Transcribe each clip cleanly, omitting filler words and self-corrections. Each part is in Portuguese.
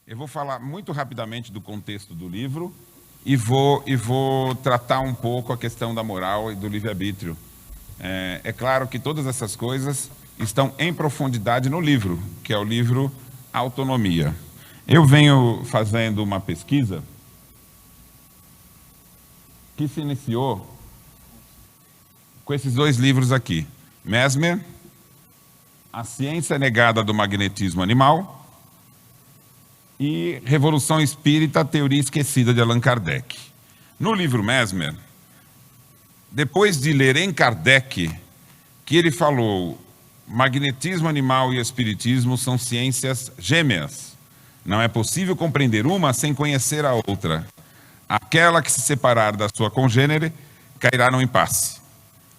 Eu vou falar muito rapidamente do contexto do livro e vou tratar um pouco a questão da moral e do livre-arbítrio. É claro que todas essas coisas estão em profundidade no livro, que é o livro Autonomia. Eu venho fazendo uma pesquisa que se iniciou com esses dois livros aqui. Mesmer, A Ciência Negada do Magnetismo Animal, e Revolução Espírita, a Teoria Esquecida de Allan Kardec. No livro Mesmer, depois de ler em Kardec, que ele falou: magnetismo animal e espiritismo são ciências gêmeas. Não é possível compreender uma sem conhecer a outra. Aquela que se separar da sua congênere cairá no impasse.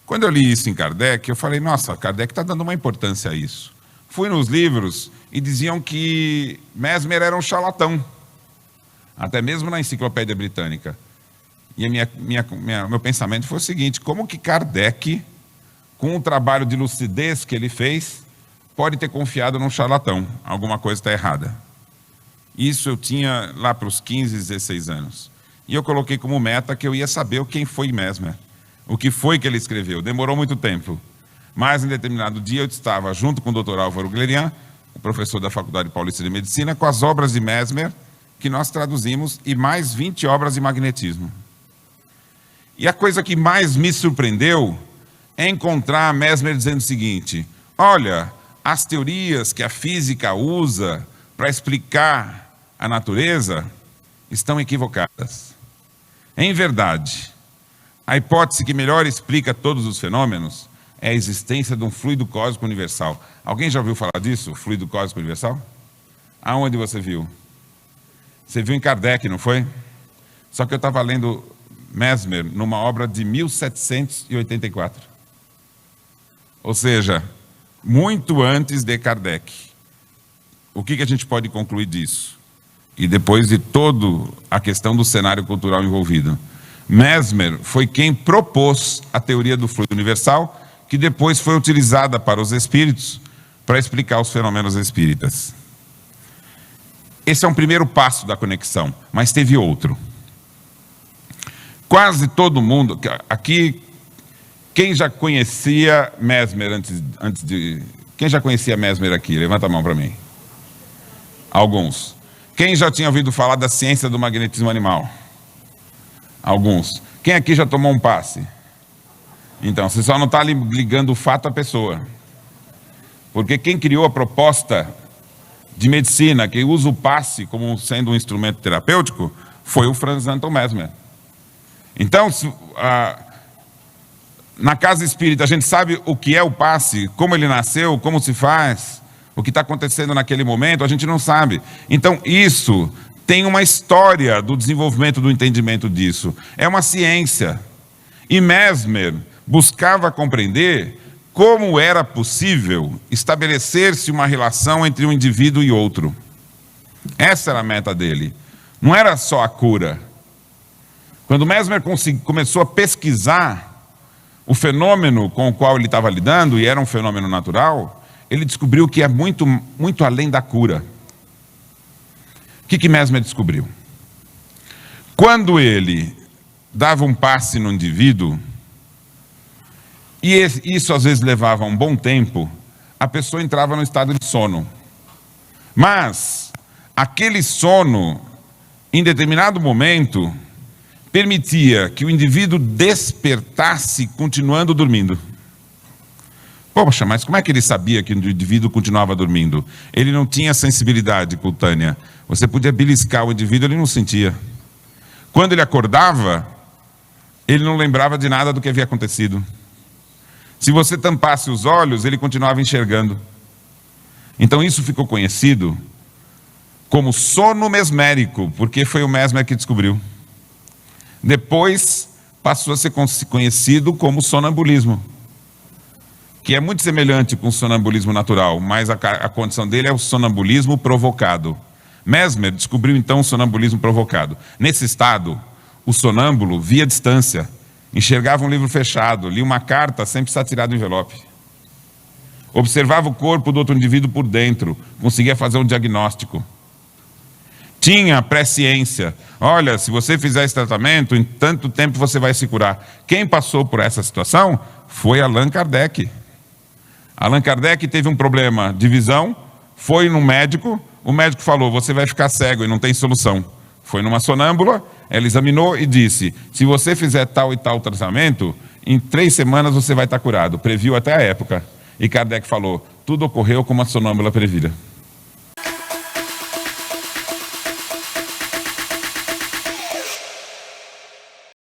Quando eu li isso em Kardec, eu falei: nossa, Kardec está dando uma importância a isso. Fui nos livros e diziam que Mesmer era um charlatão, até mesmo na Enciclopédia Britânica. E meu pensamento foi o seguinte: como que Kardec, com o trabalho de lucidez que ele fez, pode ter confiado num charlatão? Alguma coisa está errada. Isso eu tinha lá para os 15, 16 anos. E eu coloquei como meta que eu ia saber quem foi Mesmer, o que foi que ele escreveu. Demorou muito tempo. Mas, em determinado dia, eu estava junto com o Dr. Álvaro Glerian, o professor da Faculdade Paulista de Medicina, com as obras de Mesmer, que nós traduzimos, e mais 20 obras de magnetismo. E a coisa que mais me surpreendeu é encontrar Mesmer dizendo o seguinte: olha, as teorias que a física usa para explicar a natureza estão equivocadas. Em verdade, a hipótese que melhor explica todos os fenômenos é a existência de um fluido cósmico universal. Alguém já ouviu falar disso, fluido cósmico universal? Aonde você viu? Você viu em Kardec, não foi? Só que eu estava lendo Mesmer numa obra de 1784. Ou seja, muito antes de Kardec. O que a gente pode concluir disso? E depois de toda a questão do cenário cultural envolvido. Mesmer foi quem propôs a teoria do fluido universal, que depois foi utilizada para os espíritos, para explicar os fenômenos espíritas. Esse é um primeiro passo da conexão, mas teve outro. Quase todo mundo, aqui, quem já conhecia Mesmer antes de... Quem já conhecia Mesmer aqui? Levanta a mão para mim. Alguns. Quem já tinha ouvido falar da ciência do magnetismo animal? Alguns. Quem aqui já tomou um passe? Então, você só não está ligando o fato à pessoa. Porque quem criou a proposta de medicina, que usa o passe como sendo um instrumento terapêutico, foi o Franz Anton Mesmer. Então, na casa espírita, a gente sabe o que é o passe, como ele nasceu, como se faz, o que está acontecendo naquele momento, a gente não sabe. Então, isso tem uma história do desenvolvimento do entendimento disso. É uma ciência. E Mesmer buscava compreender como era possível estabelecer-se uma relação entre um indivíduo e outro. Essa era a meta dele. Não era só a cura. Quando Mesmer começou a pesquisar o fenômeno com o qual ele estava lidando, e era um fenômeno natural, ele descobriu que é muito, muito além da cura. O que Mesmer descobriu? Quando ele dava um passe no indivíduo, e isso às vezes levava um bom tempo, a pessoa entrava no estado de sono. Mas aquele sono, em determinado momento, permitia que o indivíduo despertasse continuando dormindo. Poxa, mas como é que ele sabia que o indivíduo continuava dormindo? Ele não tinha sensibilidade cutânea. Você podia beliscar o indivíduo, ele não sentia. Quando ele acordava, ele não lembrava de nada do que havia acontecido. Se você tampasse os olhos, ele continuava enxergando. Então isso ficou conhecido como sono mesmérico, porque foi o Mesmer que descobriu. Depois passou a ser conhecido como sonambulismo, que é muito semelhante com o sonambulismo natural, mas a condição dele é o sonambulismo provocado. Mesmer descobriu então o sonambulismo provocado. Nesse estado, o sonâmbulo via distância, enxergava um livro fechado, lia uma carta sem precisar tirar do envelope. Observava o corpo do outro indivíduo por dentro, conseguia fazer um diagnóstico. tinha presciência. Olha, se você fizer esse tratamento, em tanto tempo você vai se curar. Quem passou por essa situação foi Allan Kardec. Allan Kardec teve um problema de visão, foi no médico, o médico falou, você vai ficar cego e não tem solução. Foi numa sonâmbula, ela examinou e disse, se você fizer tal e tal tratamento, em 3 semanas você vai estar curado. Previu até a época. E Kardec falou, tudo ocorreu como a sonâmbula previra.